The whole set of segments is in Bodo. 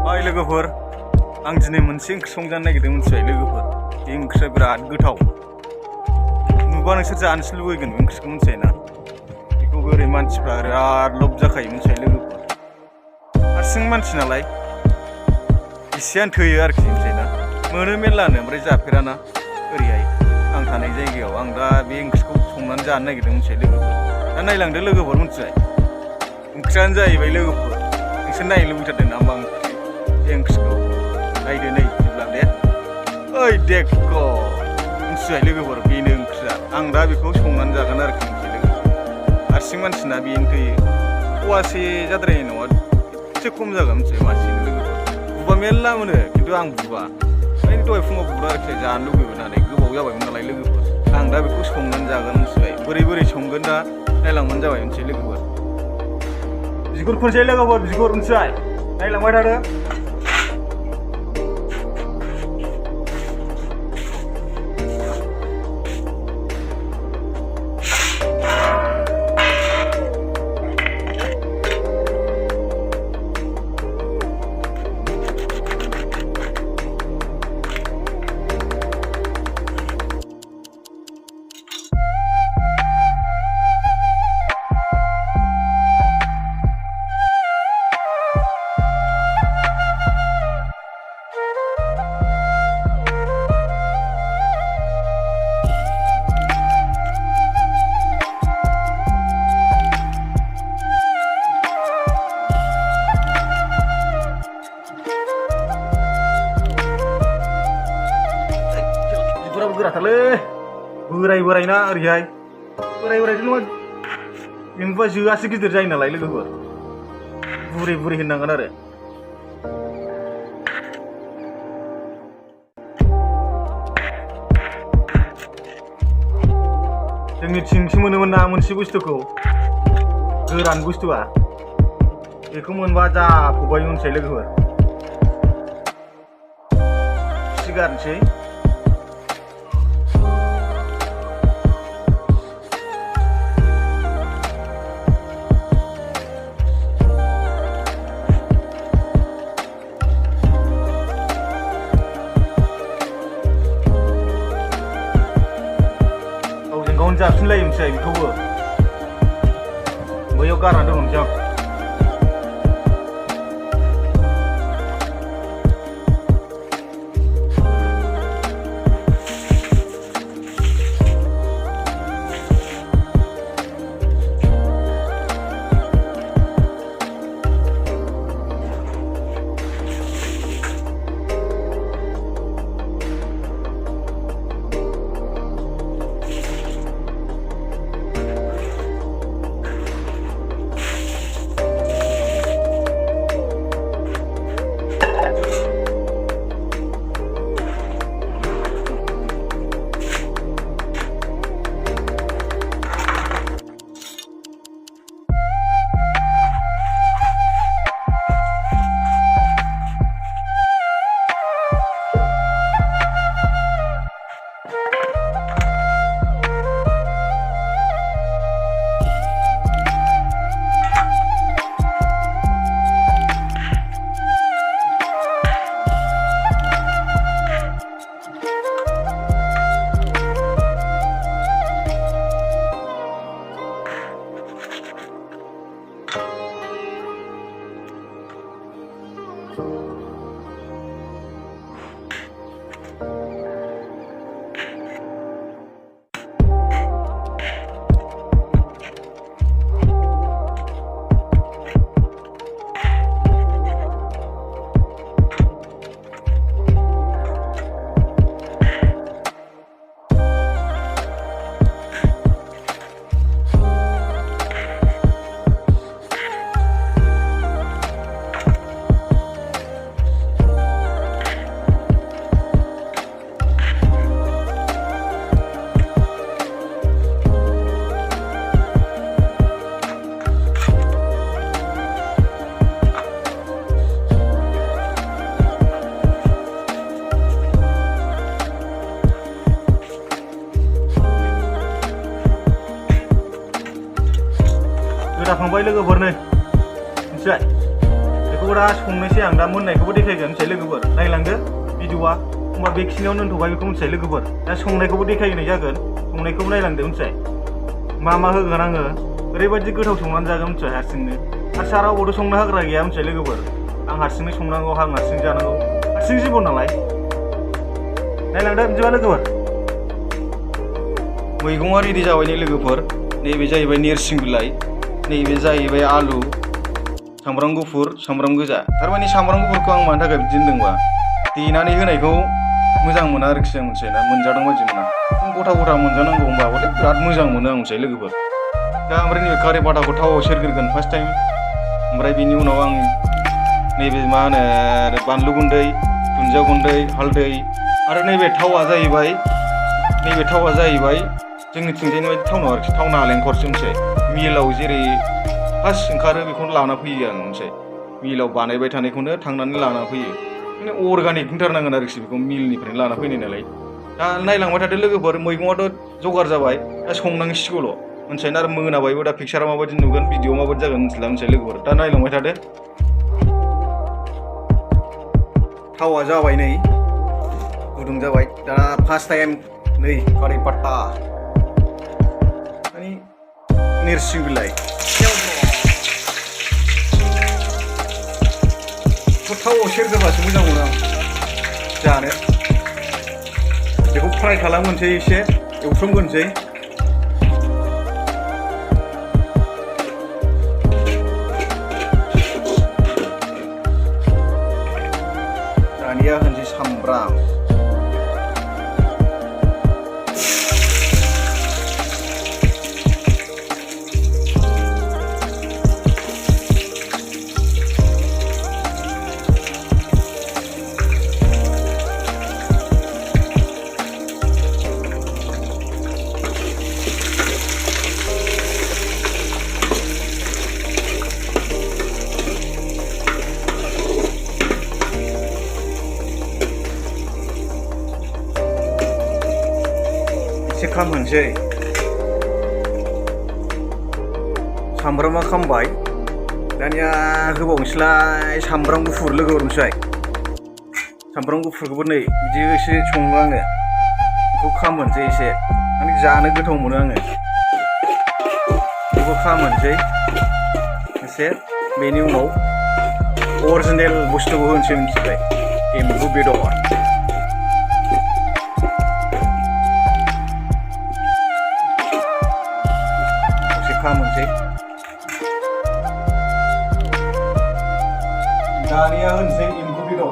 हाय लोगोफोर आं दिनै मोनसे ओंख्रि संजानो नागिरदों मिथिबाय लोगोफोर बे ओंख्रिया बिराद गोथाव नुबा नोंसोर जानोसो लुबैगोन बे ओंख्रिखौ मिथिबाय ना बेखौ ओरै मानसिफ्रा बिराद लब जाखायो मिथिबाय लोगोफोर हारसिं मानसि नालाय एसेयानो थोयो आरोखि मिथिबाय ना मोनो मेरलानो ओमफ्राय जाफेराना ओरैहाय आं थानाय जायगायाव आं दा बे ओंख्रिखौ संनानै जानो नागिरदों मिथिबाय लोगोफोर दा नायलांदो लोगोफोर मिथिबाय ओंख्रियानो जाहैबाय लोगोफोर नोंसोर नायनो लुबैथारदों नामा बे ओंख्रिखौ नायदो नै बिदिब्ला दे ओइ देखो मिथिबाय लोगोफोर बेनो ओंख्रिया आं दा बेखौ संनानै जागोन आरोखि मिथिबाय लोगोफोर हारसिं मानसिना बेनो थोयो फवासे जाद्रायनाय नङा एसे खम जागोन मिथिबाय मासेनो लोगोफोर बुबा मेरला मोनो खिन्थु आं बुबा ओरैनो दहाय फुङाव बुबा आरोखि जानो लुबैबाय नालाय गोबाव जाबायमोन नालाय लोगोफोर आं दा बेखौ संनानै जागोन मिथिबाय बोरै संगोन दा नायलांबानो जाबाय मिथिबाय लोगोफोर बिगुर खनसै लोगोफोर बिगुर मिथिबाय नायलांबाय थादो गोराथारलै बोराय ना ओरैहाय बोरायथ' नङा जेनेबा जोआसो गिदिर जायो नालाय लोगोफोर बुरै होननांगोन आरो जोंनिथिंसो मोनोमोन ना मोनसे बुस्थुखौ गोरान बुस्थुआ बेखौ मोनबा जाफबबाय मिथिबाय लोगोफोर सिगारनोसै गावनो जाफिनलायो मिथिबाय बेखौबो बैयाव गारना दोननोसै आं जाखांबाय लोगोफोर नै मिथिबाय बेखौ बेखौबो दा संनोसै आं दा मोननायखौबो देखायगोन मिथिबाय लोगोफोर नायलांदो भिडिअआ होमबा बेखिनियाव दोनथ'बाय बेखौ मिथिबाय लोगोफोर दा संनायखौबो देखायनाय जागोन संनायखौबो नायलांदो मिथिबाय मा होगोन आङो ओरैबायदि गोथाव संनानै जागोन मिथिबाय हारसिंनो हारसा रावबोथ' संनो होग्रा गैया मिथिबाय लोगोफोर आं हारसिंनो संनांगौ आं हारसिं जानांगौ हारसिं जिबन नालाय नायलांदो बिदिबा लोगोफोर मैगङा रेडि जाबाय नै लोगोफोर नैबे जाहैबाय नोरसिं बिलाइ नैबे जाहैबाय आलु सामब्राम गुफुर सामब्राम गोजा थारमाने सामब्राम गुफुरखौ आं मानि थाखाय बिदि होनदोंबा देनानै होनायखौ मोजां मोना आरोखि आं मिथिबाय ना मोनजादों बायदि मोना गथा गथा मोनजानांगौ होमबाबो बिराद मोजां मोनो आं मिथिबाय लोगोफोर दा ओमफ्राय नैबे कारि पाताखौ थावआव सेरग्रोगोन फार्स्ट टाइम ओमफ्राय बिनि उनाव आं नैबे मा होनो बानलु गुन्दै दुन्दिया गुन्दै हालदै आरो नैबे थावा जाहैबाय जोंनिथिंजायनि बायदि थाव नङा आरोखि थाव नालेंखरसो मिथिबाय मिलाव जेरै फार्स्ट ओंखारो बेखौनो लाना फैयो आं मिथिबाय मिलाव बानायबाय थानायखौनो थांनानै लाना फैयो माने अर्गानिक होनथारनांगोन आरोखि बेखौ मिलनिफ्रायनो लाना फैनाय नालाय दा नायलांबाय थादो लोगोफोर मैगङाथ' जगार जाबाय दा संनांसिगौल' मिथिबाय ना आरो मोनाबायबो दा पिक्सारा माबायदि नुगोन भिडिअ माबायदि जागोन मिथिला मिथिबाय लोगोफोर दा नायलांबाय थादो थावा जाबाय नै गुदुं जाबाय दा फार्स्ट टाइम नै कारि पाता माने नोरसिं बिलाइ थावआव सेरग्रोबासो मोजां मोनो आं जानो बेखौ फ्राय खालामगोनसै एसे एवथ्रमगोनसै दानिया होनसै सामब्राम एसे खामहोनसै सामब्रामा खामबाय दानिया होबावनोसैलाय सामब्राम गुफुर लोगोफोर मिथिबाय सामब्राम गुफुरखौबो नै बिदि एसे सङो आङो बेखौ खामहोनसै एसे माने जानो गोथाव मोनो आङो बेखौ खामहोनसै एसे बेनि उनाव अरिजिनेल बुस्थुखौ होनसै मिथिबाय एम्बु बेदर खामहोनसै दानिया होनसै एम्बु बेदर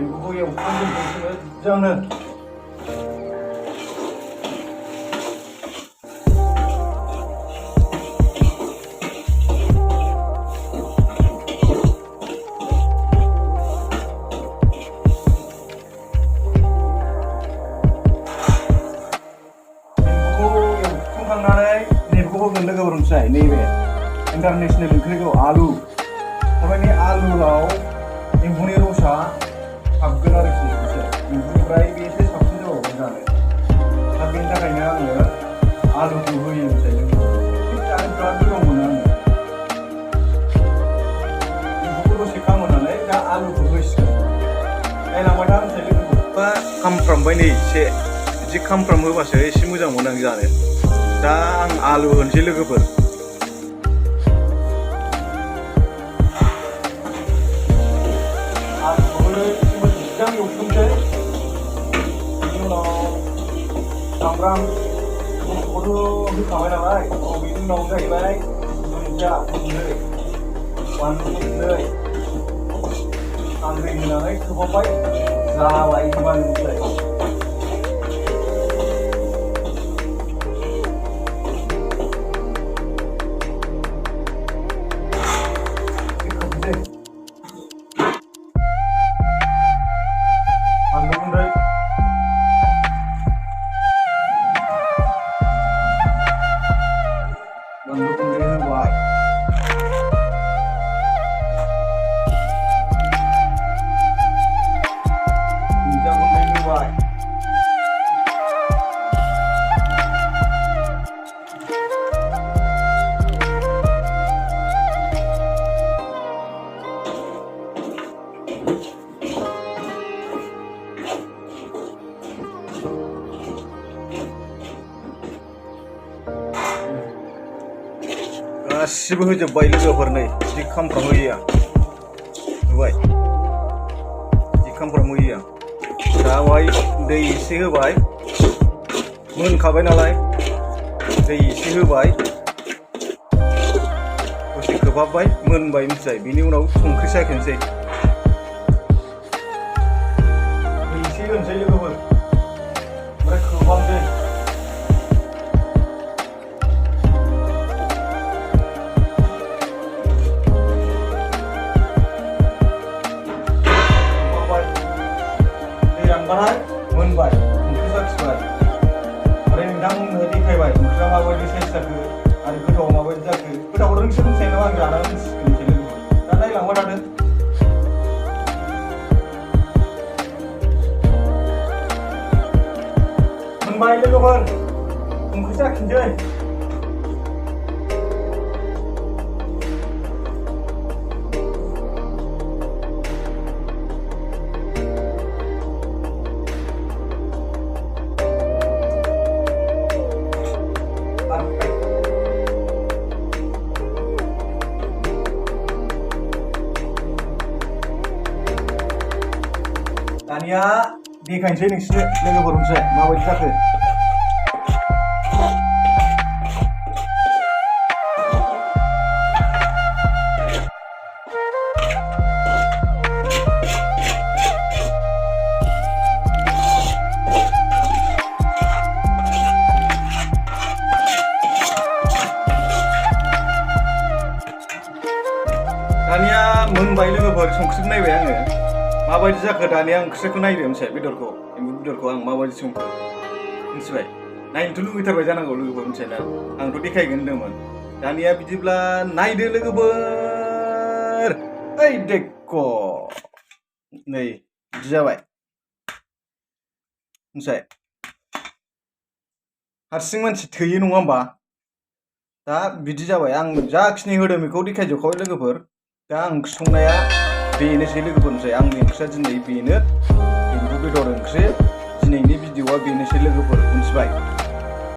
एम्बुखौ एवफ्रामजोबनोसै मोजांनो होगोन लोगोफोर मिथिबाय नैबे इन्टारनेसनेल ओंख्रिखौ आलु थारमाने आलुआव एम्बुनि रसा हाबगोन आरोखि एम्बुनिफ्राय बे एसे साबसिन जाबावगोन जानो दा बेनि थाखायनो आङो आलुखौ होयो मिथिबाय जानो बिराद गोथाव मोनो आङो एम्बुखौ दसे खामहोनानै दा आलुखौ होसिगोन नायलांबाय था मिथिबाय लोगोफोर बा खामफ्रामबाय नै एसे बिदि खामफ्राम होबासो एसे मोजां मोनो आं जानो दा आं आलु होनसै लोगोफोर आलुखौबो मोजां एवथ्रमसै बेनि उनाव सामब्राम गुफुरखौथ' होखाबाय नालाय बेनि उनाव जाहैबाय दुन्दिया गुन्दै बानलु गुन्दै हालदै होनानै खोबहाबबाय जाबाय होनबानो मिथिबाय गासिबो होजोब्बाय लोगोफोर नै जि खामफ्रामहैयो आं होबाय जि खामफ्रामहैयो आं दा बेवहाय दै एसे होबाय मोनखाबाय नालाय दै एसे होबाय दसे खोबहाबबाय मोनबाय मिथिबाय बिनि उनाव संख्रि साखिनोसै दै एसे होनोसै लोगोफोर ओमफ्राय खोबहाबनोसै रानबाथाय मोनबाय संख्रि साखिबाय ओमफ्राय नोंथांमोननो देखायबाय ओंख्रिया माबायदि साइज जाखो आरो गोथावा माबायदि जाखो गोथावखौ नोंसोर मिथिनाय नङा आं जानानै मिथिगोन लोगोफोर दा नायलांबाय थादो मोनबाय लोगोफोर संख्रि साखिनोसै दानिया देखायनोसै नोंसोरनो लोगोफोर मिथिबाय माबायदि जाखो दानिया मोनबाय लोगोफोर संख्रिखौ नायबाय आङो माबायदि जाखो दानिया ओंख्रिखौ नायदो मिथिबाय बेदरखौ एम्बु बेदरखौ आं माबायदि संखो मिथिबाय नायनोथ' लुगैथारबाय जानांगौ लोगोफोर मिथिबायना आंथ' देखायगोन होनदोंमोन दानिया बिदिब्ला नायदो लोगोफोर ओइ देखो नै बिदि जाबाय मिथिबाय हारसिं मानसि थोयो नङा होमबा दा बिदि जाबाय आं जाखिनि होदों बेखौ देखायजोबखाबाय लोगोफोर दा ओंख्रि संनाया बेनोसै लोगोफोर मिथिबाय आंनि ओंख्रिया दिनै बेनो एम्बु बेदर ओंख्रि दिनैनि भिडिअआ बेनोसै लोगोफोर मिथिबाय